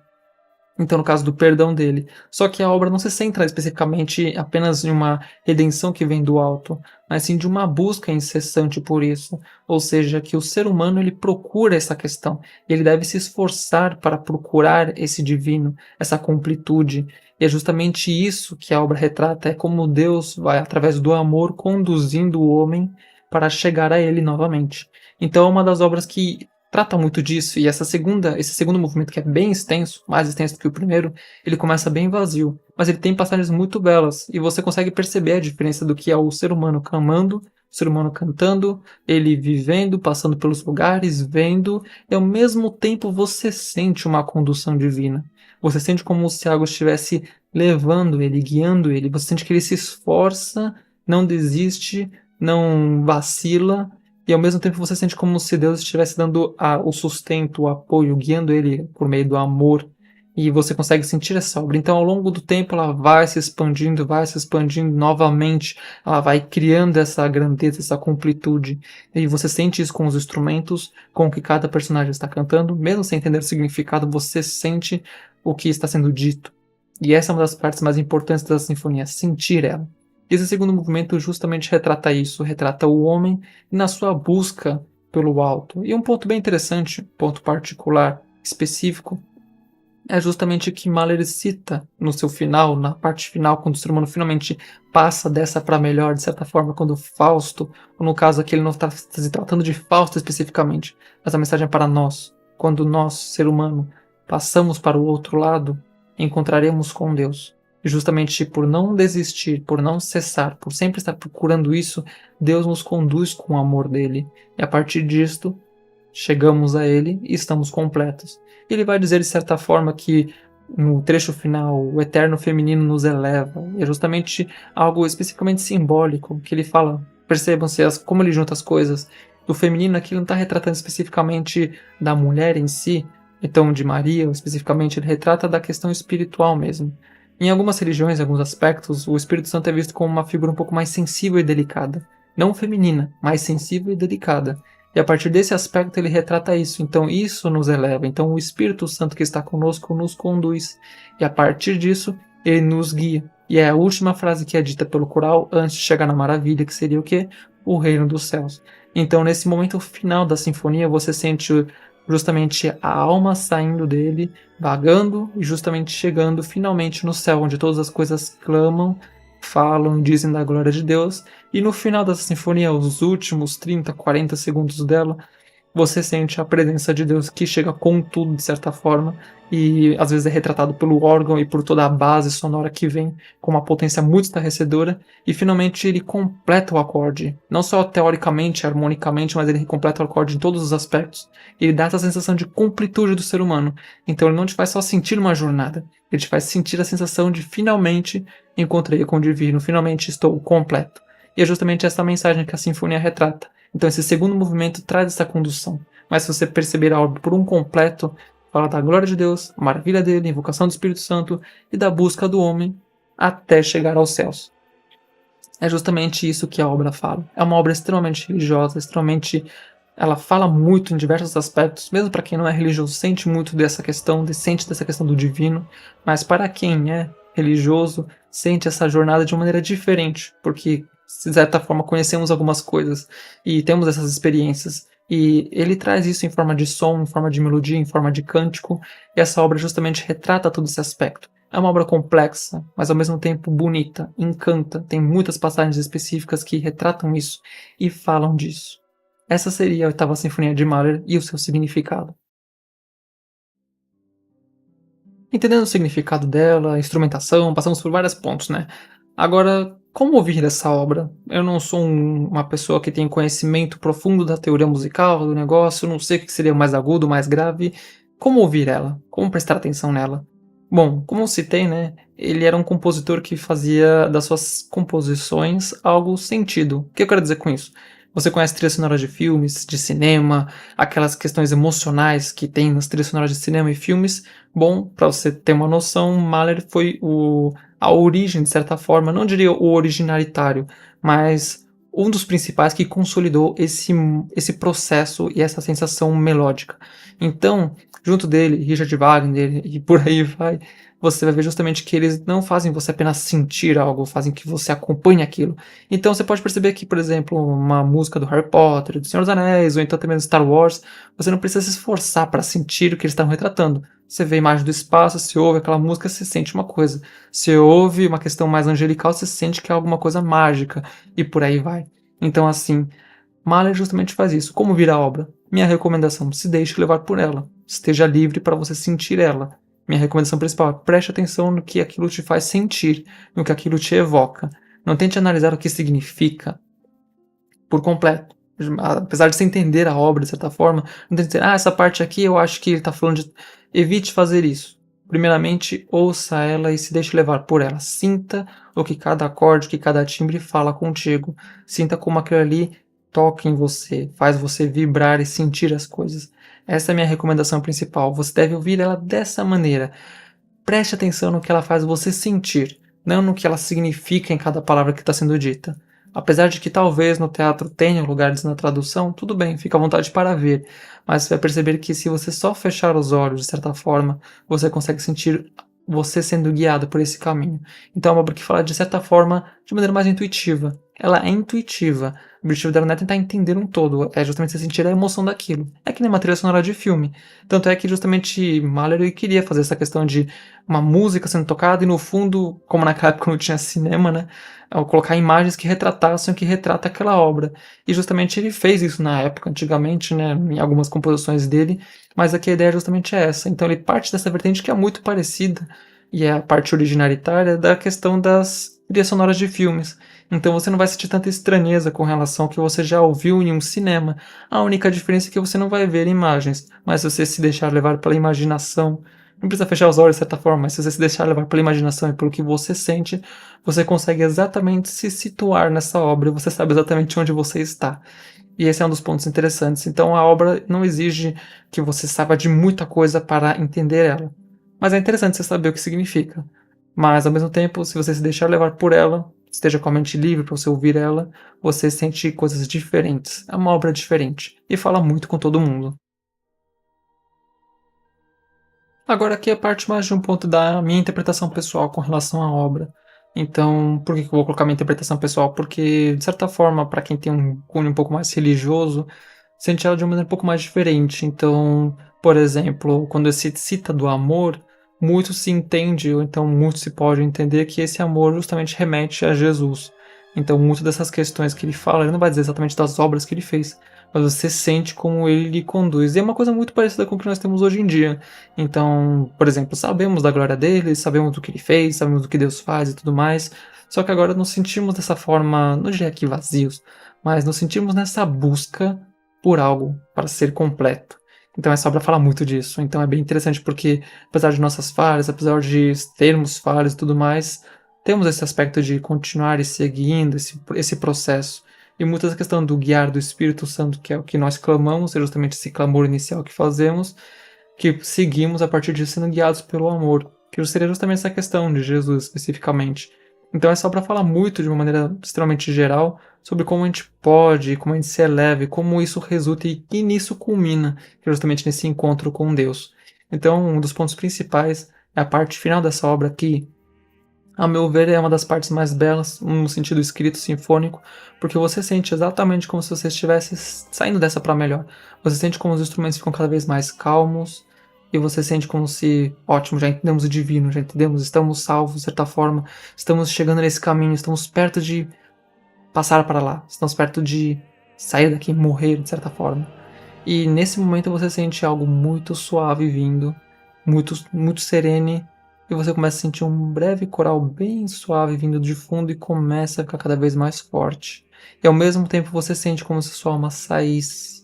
Então, no caso do perdão dele. Só que a obra não se centra especificamente apenas em uma redenção que vem do alto, mas sim de uma busca incessante por isso. Ou seja, que o ser humano ele procura essa questão. E ele deve se esforçar para procurar esse divino, essa completude. E é justamente isso que a obra retrata, é como Deus vai, através do amor, conduzindo o homem para chegar a ele novamente. Então é uma das obras que trata muito disso, e esse segundo movimento, que é bem extenso, mais extenso do que o primeiro, ele começa bem vazio, mas ele tem passagens muito belas, e você consegue perceber a diferença do que é o ser humano clamando, o ser humano cantando, ele vivendo, passando pelos lugares, vendo, e ao mesmo tempo você sente uma condução divina. Você sente como se algo estivesse levando ele, guiando ele, você sente que ele se esforça, não desiste, não vacila, e ao mesmo tempo você sente como se Deus estivesse dando o sustento, o apoio, guiando ele por meio do amor. E você consegue sentir essa obra. Então, ao longo do tempo, ela vai se expandindo novamente. Ela vai criando essa grandeza, essa completude. E você sente isso com os instrumentos, com o que cada personagem está cantando. Mesmo sem entender o significado, você sente o que está sendo dito. E essa é uma das partes mais importantes da sinfonia, sentir ela. Esse segundo movimento justamente retrata isso, retrata o homem na sua busca pelo alto. E um ponto bem interessante, ponto particular, específico, é justamente que Mahler cita no seu final, na parte final, quando o ser humano finalmente passa dessa para melhor, de certa forma, quando Fausto, ou no caso aqui ele não está se tratando de Fausto especificamente, mas a mensagem é para nós. Quando nós, ser humano, passamos para o outro lado, encontraremos com Deus. E justamente por não desistir, por não cessar, por sempre estar procurando isso, Deus nos conduz com o amor dele. E a partir disto, chegamos a ele e estamos completos. E ele vai dizer de certa forma que no trecho final, o eterno feminino nos eleva. E é justamente algo especificamente simbólico que ele fala. Percebam-se como ele junta as coisas. O feminino aqui não está retratando especificamente da mulher em si, então de Maria, especificamente, ele retrata da questão espiritual mesmo. Em algumas religiões, em alguns aspectos, o Espírito Santo é visto como uma figura um pouco mais sensível e delicada. Não feminina, mas sensível e delicada. E a partir desse aspecto ele retrata isso. Então isso nos eleva. Então o Espírito Santo que está conosco nos conduz. E a partir disso ele nos guia. E é a última frase que é dita pelo coral antes de chegar na maravilha, que seria o quê? O reino dos céus. Então nesse momento final da sinfonia você sente justamente a alma saindo dele, vagando e justamente chegando finalmente no céu, onde todas as coisas clamam, falam, dizem da glória de Deus. E no final dessa sinfonia, os últimos 30, 40 segundos dela, você sente a presença de Deus que chega com tudo, de certa forma, e às vezes é retratado pelo órgão e por toda a base sonora que vem com uma potência muito estarrecedora, e finalmente ele completa o acorde, não só teoricamente, harmonicamente, mas ele completa o acorde em todos os aspectos. Ele dá essa sensação de completude do ser humano, então ele não te faz só sentir uma jornada, ele te faz sentir a sensação de finalmente encontrei com o divino, finalmente estou completo. E é justamente essa mensagem que a sinfonia retrata. Então esse segundo movimento traz essa condução. Mas se você perceber a obra por um completo, fala da glória de Deus, a maravilha dele, a invocação do Espírito Santo e da busca do homem até chegar aos céus. É justamente isso que a obra fala. É uma obra extremamente religiosa, extremamente... Ela fala muito em diversos aspectos, mesmo para quem não é religioso, sente muito dessa questão, sente dessa questão do divino, mas para quem é religioso, sente essa jornada de uma maneira diferente, porque de certa forma conhecemos algumas coisas e temos essas experiências. E ele traz isso em forma de som, em forma de melodia, em forma de cântico, e essa obra justamente retrata todo esse aspecto. É uma obra complexa, mas ao mesmo tempo bonita, encanta, tem muitas passagens específicas que retratam isso e falam disso. Essa seria a Oitava Sinfonia de Mahler e o seu significado. Entendendo o significado dela, a instrumentação, passamos por vários pontos, né? Agora, como ouvir essa obra? Eu não sou uma pessoa que tem conhecimento profundo da teoria musical, do negócio, não sei o que seria mais agudo, mais grave. Como ouvir ela? Como prestar atenção nela? Bom, como eu citei, né? Ele era um compositor que fazia das suas composições algo sentido. O que eu quero dizer com isso? Você conhece trilhas sonoras de filmes, de cinema, aquelas questões emocionais que tem nas trilhas sonoras de cinema e filmes. Bom, para você ter uma noção, Mahler foi a origem, de certa forma, não diria o originalitário, mas um dos principais que consolidou esse processo e essa sensação melódica. Então, junto dele, Richard Wagner e por aí vai, você vai ver justamente que eles não fazem você apenas sentir algo, fazem que você acompanhe aquilo. Então você pode perceber que, por exemplo, uma música do Harry Potter, do Senhor dos Anéis, ou então também do Star Wars, você não precisa se esforçar para sentir o que eles estão retratando. Você vê a imagem do espaço, você ouve aquela música, você sente uma coisa. Você ouve uma questão mais angelical, você sente que é alguma coisa mágica, e por aí vai. Então, assim, Mahler justamente faz isso. Como vir a obra? Minha recomendação, se deixe levar por ela. Esteja livre para você sentir ela. Minha recomendação principal é preste atenção no que aquilo te faz sentir, no que aquilo te evoca. Não tente analisar o que significa por completo. Apesar de você entender a obra de certa forma, não tente dizer, essa parte aqui eu acho que ele está falando de... Evite fazer isso. Primeiramente, ouça ela e se deixe levar por ela. Sinta o que cada acorde, o que cada timbre fala contigo. Sinta como aquilo ali toca em você, faz você vibrar e sentir as coisas. Essa é a minha recomendação principal. Você deve ouvir ela dessa maneira. Preste atenção no que ela faz você sentir, não no que ela significa em cada palavra que está sendo dita. Apesar de que talvez no teatro tenha lugares na tradução, tudo bem, fica à vontade para ver, mas você vai perceber que se você só fechar os olhos, de certa forma, você consegue sentir você sendo guiado por esse caminho. Então é uma obra que fala de certa forma, de maneira mais intuitiva. Ela é intuitiva. O objetivo dela não é tentar entender um todo, é justamente você sentir a emoção daquilo. É que nem uma trilha sonora de filme. Tanto é que justamente Mahler queria fazer essa questão de uma música sendo tocada e no fundo, como naquela época não tinha cinema, né? Colocar imagens que retratassem o que retrata aquela obra. E justamente ele fez isso na época, antigamente, né? Em algumas composições dele, mas aqui a ideia justamente é essa. Então ele parte dessa vertente que é muito parecida, e é a parte originalitária da questão das trilhas sonoras de filmes. Então você não vai sentir tanta estranheza com relação ao que você já ouviu em um cinema. A única diferença é que você não vai ver imagens, mas se você se deixar levar pela imaginação, não precisa fechar os olhos de certa forma, mas se você se deixar levar pela imaginação e pelo que você sente, você consegue exatamente se situar nessa obra, você sabe exatamente onde você está. E esse é um dos pontos interessantes. Então a obra não exige que você saiba de muita coisa para entender ela. Mas é interessante você saber o que significa. Mas ao mesmo tempo, se você se deixar levar por ela, esteja com a mente livre para você ouvir ela, você sente coisas diferentes. É uma obra diferente. E fala muito com todo mundo. Agora aqui é a parte mais de um ponto da minha interpretação pessoal com relação à obra. Então, por que eu vou colocar minha interpretação pessoal? Porque, de certa forma, para quem tem um cunho um pouco mais religioso, sente ela de uma maneira um pouco mais diferente. Então, por exemplo, quando se cita do amor, muito se entende, ou então muito se pode entender que esse amor justamente remete a Jesus. Então, muitas dessas questões que ele fala, ele não vai dizer exatamente das obras que ele fez, mas você sente como ele lhe conduz. E é uma coisa muito parecida com o que nós temos hoje em dia. Então, por exemplo, sabemos da glória dele, sabemos do que ele fez, sabemos do que Deus faz e tudo mais, só que agora nos sentimos dessa forma, não diria que vazios, mas nos sentimos nessa busca por algo para ser completo. Então essa obra fala muito disso. Então é bem interessante porque, apesar de nossas falhas, apesar de termos falhas e tudo mais, temos esse aspecto de continuar e seguindo esse processo. E muitas a questão do guiar do Espírito Santo, que é o que nós clamamos, é justamente esse clamor inicial que fazemos, que seguimos a partir disso sendo guiados pelo amor, que seria justamente essa questão de Jesus especificamente. Então essa obra fala muito, de uma maneira extremamente geral, sobre como a gente pode, como a gente se eleva, e como isso resulta e nisso culmina, que é justamente nesse encontro com Deus. Então, um dos pontos principais é a parte final dessa obra que, a meu ver, é uma das partes mais belas, no sentido escrito sinfônico, porque você sente exatamente como se você estivesse saindo dessa para melhor. Você sente como os instrumentos ficam cada vez mais calmos, e você sente como se, ótimo, já entendemos o divino, já entendemos, estamos salvos de certa forma, estamos chegando nesse caminho, estamos perto de passar para lá, estamos perto de sair daqui e morrer de certa forma. E nesse momento você sente algo muito suave vindo, muito serene, e você começa a sentir um breve coral bem suave vindo de fundo e começa a ficar cada vez mais forte. E ao mesmo tempo você sente como se sua alma saísse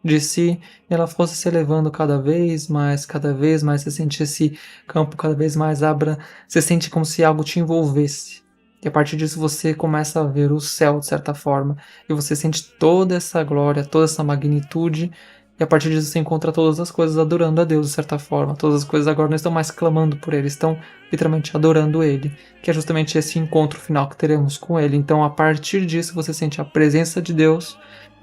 de si e ela fosse se elevando cada vez mais, você sente esse campo cada vez mais abra, você sente como se algo te envolvesse. E a partir disso você começa a ver o céu de certa forma, e você sente toda essa glória, toda essa magnitude, e a partir disso você encontra todas as coisas adorando a Deus de certa forma. Todas as coisas agora não estão mais clamando por Ele, estão literalmente adorando Ele, que é justamente esse encontro final que teremos com Ele. Então a partir disso você sente a presença de Deus,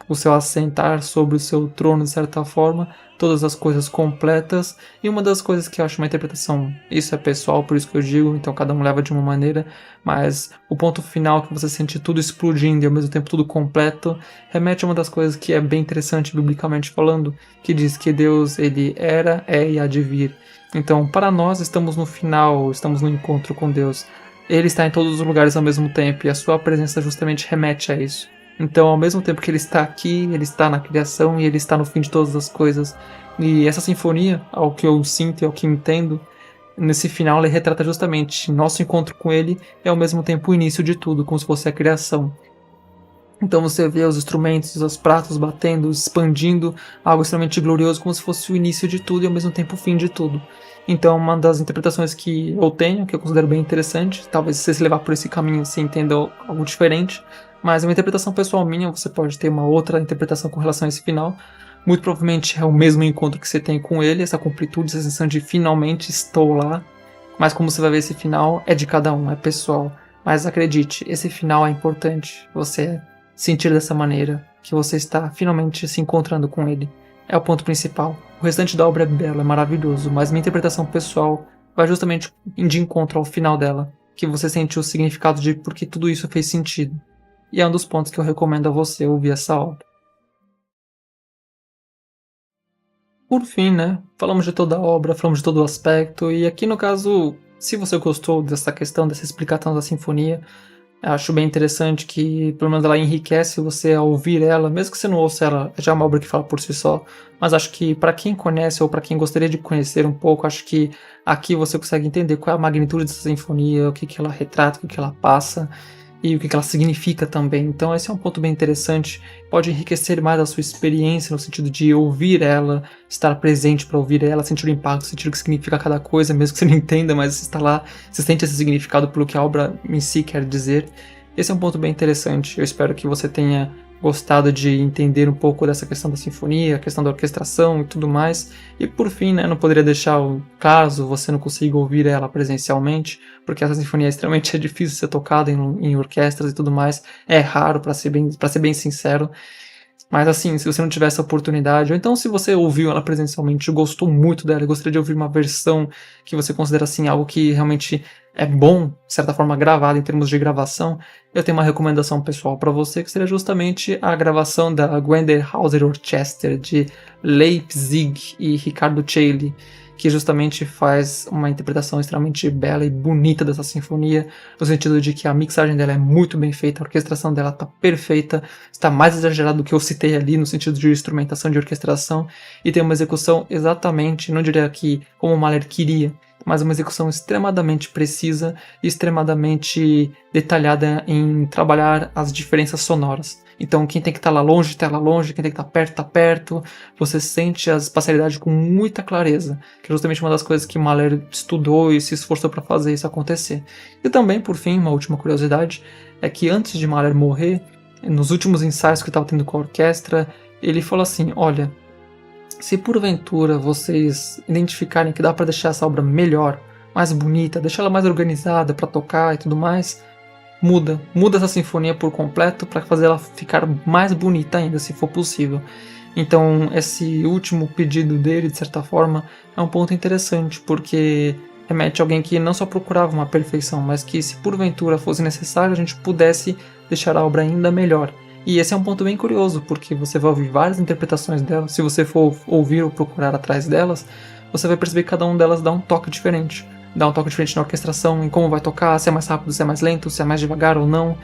o seu assentar sobre o seu trono de certa forma, todas as coisas completas, e uma das coisas que eu acho uma interpretação, isso é pessoal, por isso que eu digo, então cada um leva de uma maneira, mas o ponto final que você sente tudo explodindo e ao mesmo tempo tudo completo, remete a uma das coisas que é bem interessante biblicamente falando, que diz que Deus, ele era, é e há de vir. Então, para nós estamos no final, estamos no encontro com Deus. Ele está em todos os lugares ao mesmo tempo e a sua presença justamente remete a isso. Então, ao mesmo tempo que ele está aqui, ele está na criação e ele está no fim de todas as coisas. E essa sinfonia, ao que eu sinto e ao que entendo, nesse final ele retrata justamente nosso encontro com ele e ao mesmo tempo o início de tudo, como se fosse a criação. Então você vê os instrumentos, os pratos batendo, expandindo, algo extremamente glorioso, como se fosse o início de tudo e ao mesmo tempo o fim de tudo. Então uma das interpretações que eu tenho, que eu considero bem interessante, talvez se você se levar por esse caminho você entenda algo diferente, mas é uma interpretação pessoal minha, você pode ter uma outra interpretação com relação a esse final. Muito provavelmente é o mesmo encontro que você tem com ele, essa completude, essa sensação de finalmente estou lá. Mas como você vai ver, esse final é de cada um, é pessoal. Mas acredite, esse final é importante, você sentir dessa maneira, que você está finalmente se encontrando com ele. É o ponto principal. O restante da obra é belo, é maravilhoso, mas minha interpretação pessoal vai justamente de encontro ao final dela, que você sente o significado de por que tudo isso fez sentido. E é um dos pontos que eu recomendo a você ouvir essa obra. Por fim, né, falamos de toda a obra, falamos de todo o aspecto, e aqui no caso, se você gostou dessa questão, dessa explicação da sinfonia, acho bem interessante que, pelo menos, ela enriquece você a ouvir ela, mesmo que você não ouça ela, já é uma obra que fala por si só, mas acho que para quem conhece ou para quem gostaria de conhecer um pouco, acho que aqui você consegue entender qual é a magnitude dessa sinfonia, o que que ela retrata, o que ela passa e o que que ela significa também. Então esse é um ponto bem interessante, pode enriquecer mais a sua experiência no sentido de ouvir ela, estar presente para ouvir ela, sentir o impacto, sentir o que significa cada coisa, mesmo que você não entenda, mas você está lá, você sente esse significado pelo que a obra em si quer dizer. Esse é um ponto bem interessante, eu espero que você tenha gostado de entender um pouco dessa questão da sinfonia, a questão da orquestração e tudo mais. E por fim, né, não poderia deixar, caso você não consiga ouvir ela presencialmente, porque essa sinfonia é extremamente difícil de ser tocada em orquestras e tudo mais, é raro, para ser bem sincero. Mas assim, se você não tiver essa oportunidade, ou então se você ouviu ela presencialmente e gostou muito dela e gostaria de ouvir uma versão que você considera assim algo que realmente é bom, de certa forma gravado em termos de gravação, eu tenho uma recomendação pessoal para você que seria justamente a gravação da Wendell Hauser Orchestra de Leipzig e Ricardo Chailly, que justamente faz uma interpretação extremamente bela e bonita dessa sinfonia, no sentido de que a mixagem dela é muito bem feita, a orquestração dela está perfeita, está mais exagerado do que eu citei ali no sentido de instrumentação, de orquestração, e tem uma execução exatamente, não diria que como o Mahler queria, mas uma execução extremadamente precisa e extremamente detalhada em trabalhar as diferenças sonoras. Então quem tem que estar lá longe, está lá longe, quem tem que estar perto, está perto. Você sente a espacialidade com muita clareza, que é justamente uma das coisas que Mahler estudou e se esforçou para fazer isso acontecer. E também, por fim, uma última curiosidade, é que antes de Mahler morrer, nos últimos ensaios que estava tendo com a orquestra, ele falou assim, olha, se porventura vocês identificarem que dá para deixar essa obra melhor, mais bonita, deixar ela mais organizada para tocar e tudo mais, muda essa sinfonia por completo para fazer ela ficar mais bonita ainda, se for possível. Então, esse último pedido dele, de certa forma, é um ponto interessante, porque remete a alguém que não só procurava uma perfeição, mas que, se porventura fosse necessário, a gente pudesse deixar a obra ainda melhor. E esse é um ponto bem curioso, porque você vai ouvir várias interpretações delas. Se você for ouvir ou procurar atrás delas, você vai perceber que cada uma delas dá um toque diferente. Dá um toque diferente na orquestração, em como vai tocar, se é mais rápido, se é mais lento, se é mais devagar ou não.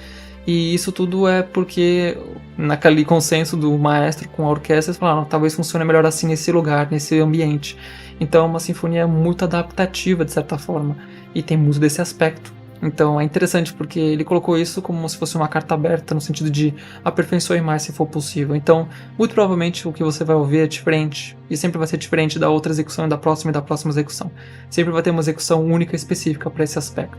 E isso tudo é porque, naquele consenso do maestro com a orquestra, eles falaram, talvez funcione melhor assim nesse lugar, nesse ambiente. Então é uma sinfonia muito adaptativa, de certa forma, e tem muito desse aspecto. Então é interessante porque ele colocou isso como se fosse uma carta aberta, no sentido de aperfeiçoe mais se for possível. Então, muito provavelmente o que você vai ouvir é diferente, e sempre vai ser diferente da outra execução e da próxima execução. Sempre vai ter uma execução única e específica para esse aspecto.